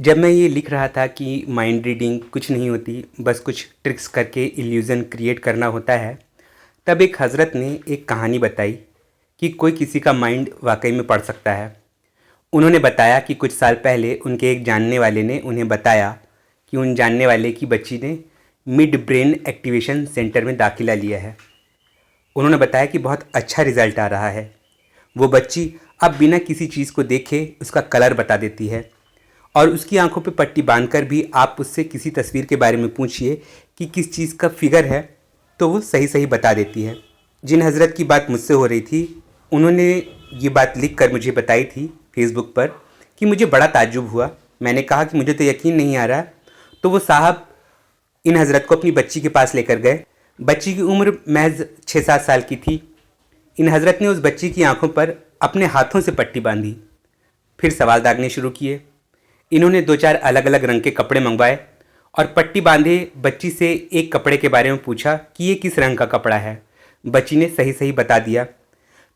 जब मैं ये लिख रहा था कि माइंड रीडिंग कुछ नहीं होती, बस कुछ ट्रिक्स करके इल्यूज़न क्रिएट करना होता है, तब एक हज़रत ने एक कहानी बताई कि कोई किसी का माइंड वाकई में पढ़ सकता है। उन्होंने बताया कि कुछ साल पहले उनके एक जानने वाले ने उन्हें बताया कि उन जानने वाले की बच्ची ने मिड ब्रेन एक्टिवेशन सेंटर में दाखिला लिया है। उन्होंने बताया कि बहुत अच्छा रिज़ल्ट आ रहा है। वो बच्ची अब बिना किसी चीज़ को देखे उसका कलर बता देती है और उसकी आंखों पे पट्टी बांधकर भी आप उससे किसी तस्वीर के बारे में पूछिए कि किस चीज़ का फिगर है, तो वो सही सही बता देती है। जिन हज़रत की बात मुझसे हो रही थी, उन्होंने ये बात लिख कर मुझे बताई थी फेसबुक पर कि मुझे बड़ा ताज्जुब हुआ। मैंने कहा कि मुझे तो यकीन नहीं आ रहा। तो वो साहब इन हज़रत को अपनी बच्ची के पास लेकर गए। बच्ची की उम्र महज 6-7 साल की थी। इन हज़रत ने उस बच्ची की आंखों पर अपने हाथों से पट्टी बांधी, फिर सवाल दागने शुरू किए। इन्होंने 2-4 अलग अलग रंग के कपड़े मंगवाए और पट्टी बांधे बच्ची से एक कपड़े के बारे में पूछा कि ये किस रंग का कपड़ा है। बच्ची ने सही सही बता दिया।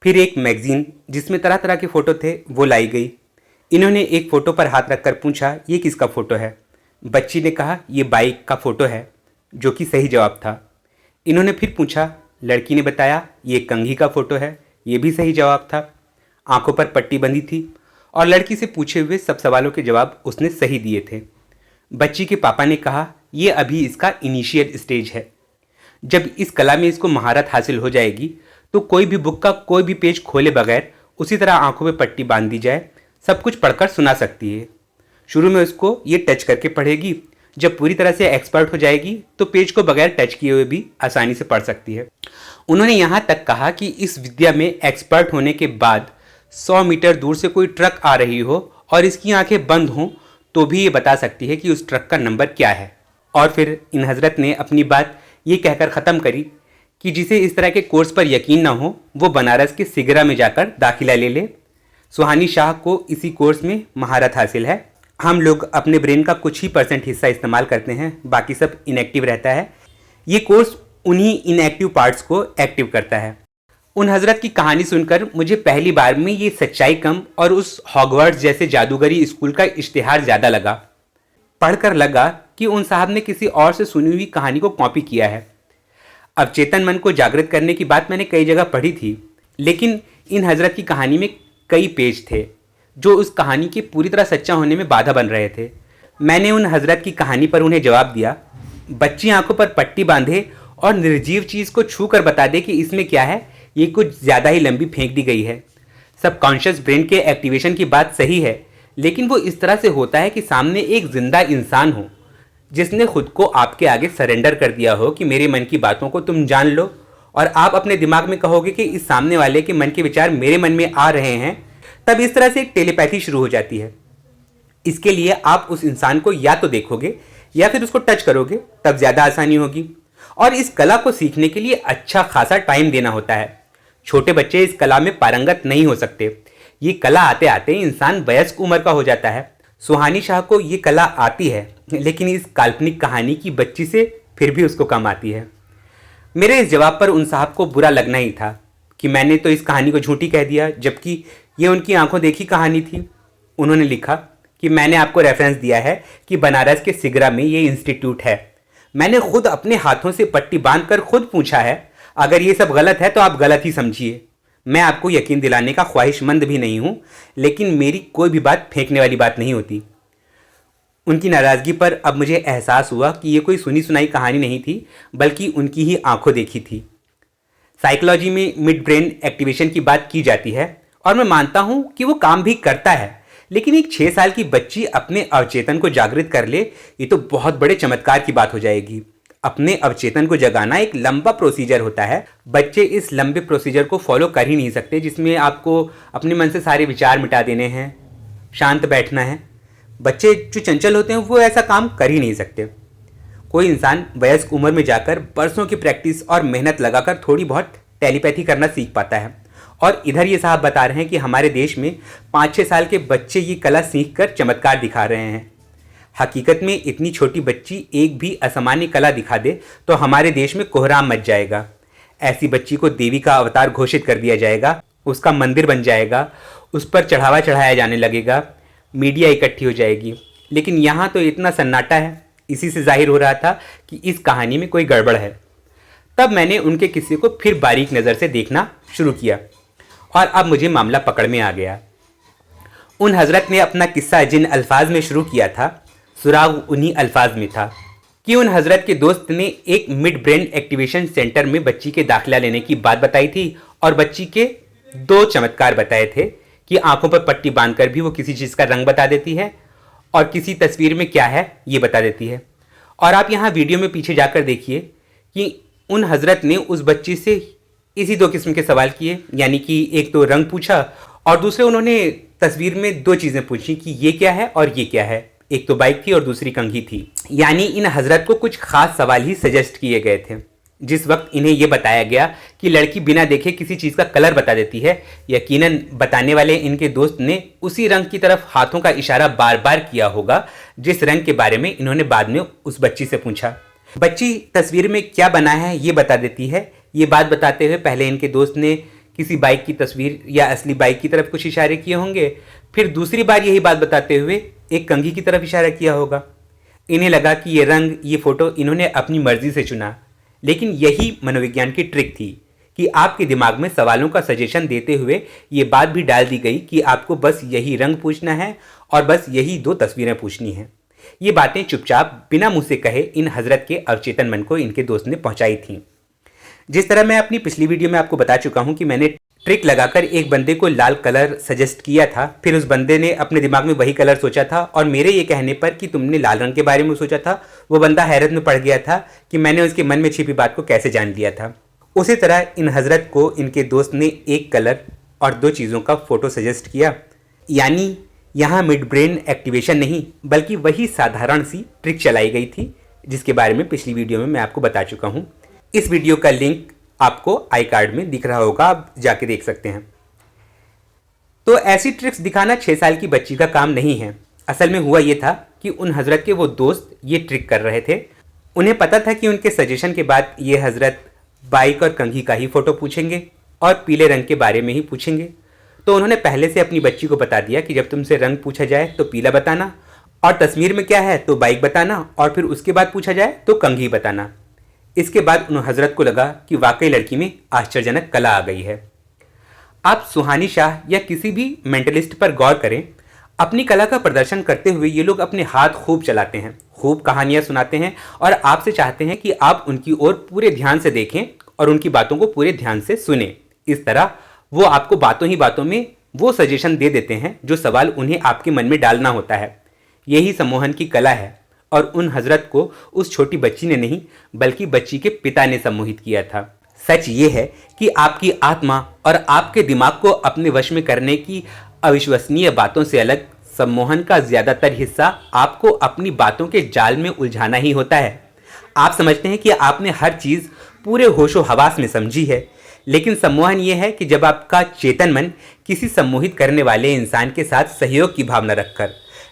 फिर एक मैगज़ीन जिसमें तरह तरह के फ़ोटो थे वो लाई गई। इन्होंने एक फ़ोटो पर हाथ रखकर पूछा ये किसका फ़ोटो है। बच्ची ने कहा ये बाइक का फ़ोटो है, जो कि सही जवाब था। इन्होंने फिर पूछा, लड़की ने बताया ये कंघी का फ़ोटो है, ये भी सही जवाब था। आंखों पर पट्टी बंधी थी और लड़की से पूछे हुए सब सवालों के जवाब उसने सही दिए थे। बच्ची के पापा ने कहा यह अभी इसका इनिशियल स्टेज है। जब इस कला में इसको महारत हासिल हो जाएगी तो कोई भी बुक का कोई भी पेज खोले बगैर उसी तरह आंखों में पट्टी बांध दी जाए सब कुछ पढ़कर सुना सकती है। शुरू में उसको ये टच करके पढ़ेगी, जब पूरी तरह से एक्सपर्ट हो जाएगी तो पेज को बगैर टच किए हुए भी आसानी से पढ़ सकती है। उन्होंने यहाँ तक कहा कि इस विद्या में एक्सपर्ट होने के बाद 100 मीटर दूर से कोई ट्रक आ रही हो और इसकी आंखें बंद हों तो भी ये बता सकती है कि उस ट्रक का नंबर क्या है। और फिर इन हज़रत ने अपनी बात ये कहकर ख़त्म करी कि जिसे इस तरह के कोर्स पर यकीन ना हो वो बनारस के सिगरा में जाकर दाखिला ले ले। सुहानी शाह को इसी कोर्स में महारत हासिल है। हम लोग अपने ब्रेन का कुछ ही % हिस्सा इस्तेमाल करते हैं, बाकी सब इनएक्टिव रहता है। ये कोर्स उन्हीं इनएक्टिव पार्ट्स को एक्टिव करता है। उन हज़रत की कहानी सुनकर मुझे पहली बार में ये सच्चाई कम और उस हॉगवर्ट्स जैसे जादूगरी स्कूल का इश्तिहार ज़्यादा लगा। पढ़कर लगा कि उन साहब ने किसी और से सुनी हुई कहानी को कॉपी किया है। अवचेतन मन को जागृत करने की बात मैंने कई जगह पढ़ी थी, लेकिन इन हज़रत की कहानी में कई पेज थे जो उस कहानी के पूरी तरह सच्चा होने में बाधा बन रहे थे। मैंने उन हज़रत की कहानी पर उन्हें जवाब दिया, बच्ची आंखों पर पट्टी बांधे और निर्जीव चीज़ को छू कर बता दे कि इसमें क्या है, ये कुछ ज़्यादा ही लंबी फेंक दी गई है। सबकॉन्शियस ब्रेन के एक्टिवेशन की बात सही है, लेकिन वो इस तरह से होता है कि सामने एक जिंदा इंसान हो जिसने खुद को आपके आगे सरेंडर कर दिया हो कि मेरे मन की बातों को तुम जान लो, और आप अपने दिमाग में कहोगे कि इस सामने वाले के मन के विचार मेरे मन में आ रहे हैं। तब इस तरह से एक टेलीपैथी शुरू हो जाती है। इसके लिए आप उस इंसान को या तो देखोगे या फिर उसको टच करोगे, तब ज़्यादा आसानी होगी। और इस कला को सीखने के लिए अच्छा खासा टाइम देना होता है। छोटे बच्चे इस कला में पारंगत नहीं हो सकते। ये कला आते आते इंसान वयस्क उम्र का हो जाता है। सुहानी शाह को ये कला आती है, लेकिन इस काल्पनिक कहानी की बच्ची से फिर भी उसको कम आती है। मेरे इस जवाब पर उन साहब को बुरा लगना ही था कि मैंने तो इस कहानी को झूठी कह दिया, जबकि ये उनकी आंखों देखी कहानी थी। उन्होंने लिखा कि मैंने आपको रेफरेंस दिया है कि बनारस के सिगरा में ये इंस्टीट्यूट है। मैंने खुद अपने हाथों से पट्टी बांधकर खुद पूछा है। अगर ये सब गलत है तो आप गलत ही समझिए। मैं आपको यकीन दिलाने का ख्वाहिशमंद भी नहीं हूँ, लेकिन मेरी कोई भी बात फेंकने वाली बात नहीं होती। उनकी नाराज़गी पर अब मुझे एहसास हुआ कि ये कोई सुनी सुनाई कहानी नहीं थी, बल्कि उनकी ही आंखों देखी थी। साइकोलॉजी में मिड ब्रेन एक्टिवेशन की बात की जाती है और मैं मानता हूँ कि वो काम भी करता है, लेकिन एक 6 साल की बच्ची अपने अवचेतन को जागृत कर ले, ये तो बहुत बड़े चमत्कार की बात हो जाएगी। अपने अवचेतन को जगाना एक लंबा प्रोसीजर होता है। बच्चे इस लंबे प्रोसीजर को फॉलो कर ही नहीं सकते, जिसमें आपको अपने मन से सारे विचार मिटा देने हैं, शांत बैठना है। बच्चे जो चंचल होते हैं वो ऐसा काम कर ही नहीं सकते। कोई इंसान वयस्क उम्र में जाकर बरसों की प्रैक्टिस और मेहनत लगाकर थोड़ी बहुत टेलीपैथी करना सीख पाता है। और इधर ये साहब बता रहे हैं कि हमारे देश में 5-6 साल के बच्चे ये कला सीख कर चमत्कार दिखा रहे हैं। हकीकत में इतनी छोटी बच्ची एक भी असामान्य कला दिखा दे तो हमारे देश में कोहराम मच जाएगा। ऐसी बच्ची को देवी का अवतार घोषित कर दिया जाएगा, उसका मंदिर बन जाएगा, उस पर चढ़ावा चढ़ाया जाने लगेगा, मीडिया इकट्ठी हो जाएगी। लेकिन यहाँ तो इतना सन्नाटा है, इसी से जाहिर हो रहा था कि इस कहानी में कोई गड़बड़ है। तब मैंने उनके किस्से को फिर बारीक नज़र से देखना शुरू किया और अब मुझे मामला पकड़ में आ गया। उन हज़रत ने अपना किस्सा जिन अल्फाज में शुरू किया था, सुराग उन्हीं अल्फाज में था कि उन हज़रत के दोस्त ने एक मिड ब्रेन एक्टिवेशन सेंटर में बच्ची के दाखिला लेने की बात बताई थी और बच्ची के 2 चमत्कार बताए थे कि आंखों पर पट्टी बांधकर भी वो किसी चीज़ का रंग बता देती है और किसी तस्वीर में क्या है ये बता देती है। और आप यहाँ वीडियो में पीछे जाकर देखिए कि उन हज़रत ने उस बच्ची से इसी 2 किस्म के सवाल किए, यानी कि एक तो रंग पूछा और दूसरे उन्होंने तस्वीर में 2 चीज़ें पूछी कि ये क्या है और ये क्या है। एक तो बाइक थी और दूसरी कंघी थी। यानी इन हज़रत को कुछ खास सवाल ही सजेस्ट किए गए थे। जिस वक्त इन्हें यह बताया गया कि लड़की बिना देखे किसी चीज़ का कलर बता देती है, यकीनन बताने वाले इनके दोस्त ने उसी रंग की तरफ हाथों का इशारा बार बार किया होगा जिस रंग के बारे में इन्होंने बाद में उस बच्ची से पूछा। बच्ची तस्वीर में क्या बना है ये बता देती है। ये बात बताते हुए पहले इनके दोस्त ने किसी बाइक की तस्वीर या असली बाइक की तरफ कुछ इशारे किए होंगे, फिर दूसरी बार यही बात बताते हुए एक कंघी की तरफ इशारा किया होगा। इन्हें लगा कि ये रंग, ये फ़ोटो इन्होंने अपनी मर्जी से चुना, लेकिन यही मनोविज्ञान की ट्रिक थी कि आपके दिमाग में सवालों का सजेशन देते हुए ये बात भी डाल दी गई कि आपको बस यही रंग पूछना है और बस यही 2 तस्वीरें पूछनी हैं। ये बातें चुपचाप बिना मुँह से कहे इन हज़रत के अवचेतन मन को इनके दोस्त ने पहुँचाई थीं। जिस तरह मैं अपनी पिछली वीडियो में आपको बता चुका हूँ कि मैंने ट्रिक लगाकर एक बंदे को लाल कलर सजेस्ट किया था, फिर उस बंदे ने अपने दिमाग में वही कलर सोचा था और मेरे ये कहने पर कि तुमने लाल रंग के बारे में सोचा था, वो बंदा हैरत में पड़ गया था कि मैंने उसके मन में छिपी बात को कैसे जान लिया था। उसी तरह इन हज़रत को इनके दोस्त ने एक कलर और 2 चीज़ों का फ़ोटो सजेस्ट किया। यानी यहाँ मिड ब्रेन एक्टिवेशन नहीं बल्कि वही साधारण सी ट्रिक चलाई गई थी जिसके बारे में पिछली वीडियो में मैं आपको बता चुका हूँ। इस वीडियो का लिंक आपको आई कार्ड में दिख रहा होगा, आप जाके देख सकते हैं। तो ऐसी ट्रिक्स दिखाना 6 साल की बच्ची का काम नहीं है। असल में हुआ ये था कि उन हज़रत के वो दोस्त ये ट्रिक कर रहे थे। उन्हें पता था कि उनके सजेशन के बाद ये हज़रत बाइक और कंघी का ही फ़ोटो पूछेंगे और पीले रंग के बारे में ही पूछेंगे। तो उन्होंने पहले से अपनी बच्ची को बता दिया कि जब तुमसे रंग पूछा जाए तो पीला बताना और तस्वीर में क्या है तो बाइक बताना और फिर उसके बाद पूछा जाए तो कंघी बताना। इसके बाद उन हज़रत को लगा कि वाकई लड़की में आश्चर्यजनक कला आ गई है। आप सुहानी शाह या किसी भी मेंटलिस्ट पर गौर करें, अपनी कला का प्रदर्शन करते हुए ये लोग अपने हाथ खूब चलाते हैं, खूब कहानियाँ सुनाते हैं और आपसे चाहते हैं कि आप उनकी ओर पूरे ध्यान से देखें और उनकी बातों को पूरे ध्यान से सुनें। इस तरह वो आपको बातों ही बातों में वो सजेशन दे देते हैं जो सवाल उन्हें आपके मन में डालना होता है। यही सम्मोहन की कला है और उन हज़रत को उस छोटी बच्ची ने नहीं बल्कि बच्ची के पिता ने सम्मोहित किया था। सच ये है कि आपकी आत्मा और आपके दिमाग को अपने वश में करने की अविश्वसनीय बातों से अलग सम्मोहन का ज़्यादातर हिस्सा आपको अपनी बातों के जाल में उलझाना ही होता है। आप समझते हैं कि आपने हर चीज़ पूरे होशो हवास में समझी है, लेकिन सम्मोहन ये है कि जब आपका चेतन मन किसी सम्मोहित करने वाले इंसान के साथ सहयोग की भावना रखकर,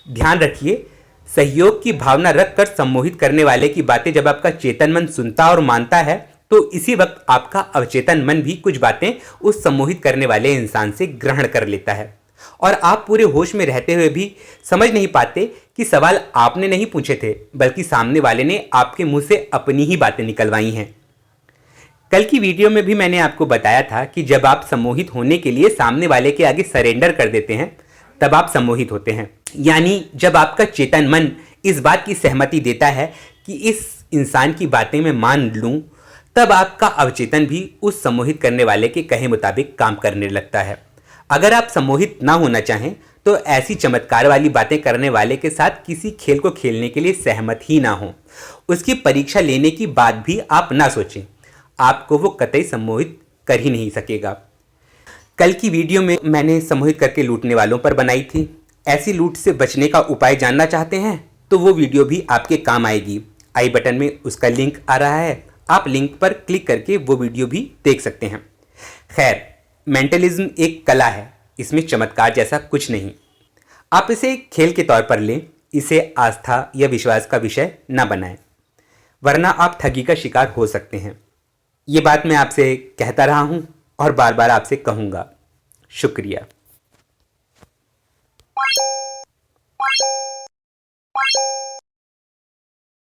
ध्यान रखिए, सहयोग की भावना रखकर सम्मोहित करने वाले की बातें जब आपका चेतन मन सुनता और मानता है तो इसी वक्त आपका अवचेतन मन भी कुछ बातें उस सम्मोहित करने वाले इंसान से ग्रहण कर लेता है और आप पूरे होश में रहते हुए भी समझ नहीं पाते कि सवाल आपने नहीं पूछे थे बल्कि सामने वाले ने आपके मुंह से अपनी ही बातें निकलवाई हैं। कल की वीडियो में भी मैंने आपको बताया था कि जब आप सम्मोहित होने के लिए सामने वाले के आगे सरेंडर कर देते हैं तब आप सम्मोहित होते हैं। यानी जब आपका चेतन मन इस बात की सहमति देता है कि इस इंसान की बातें मैं मान लूं, तब आपका अवचेतन भी उस सम्मोहित करने वाले के कहे मुताबिक काम करने लगता है। अगर आप सम्मोहित ना होना चाहें तो ऐसी चमत्कार वाली बातें करने वाले के साथ किसी खेल को खेलने के लिए सहमत ही ना हो। उसकी परीक्षा लेने की बात भी आप ना सोचें, आपको वो कतई सम्मोहित कर ही नहीं सकेगा। कल की वीडियो में मैंने सम्मोहित करके लूटने वालों पर बनाई थी। ऐसी लूट से बचने का उपाय जानना चाहते हैं तो वो वीडियो भी आपके काम आएगी। आई बटन में उसका लिंक आ रहा है, आप लिंक पर क्लिक करके वो वीडियो भी देख सकते हैं। खैर, मेंटलिज्म एक कला है, इसमें चमत्कार जैसा कुछ नहीं। आप इसे खेल के तौर पर लें, इसे आस्था या विश्वास का विषय न बनाएं, वरना आप ठगी का शिकार हो सकते हैं। ये बात मैं आपसे कहता रहा हूँ और बार बार आपसे कहूँगा। शुक्रिया।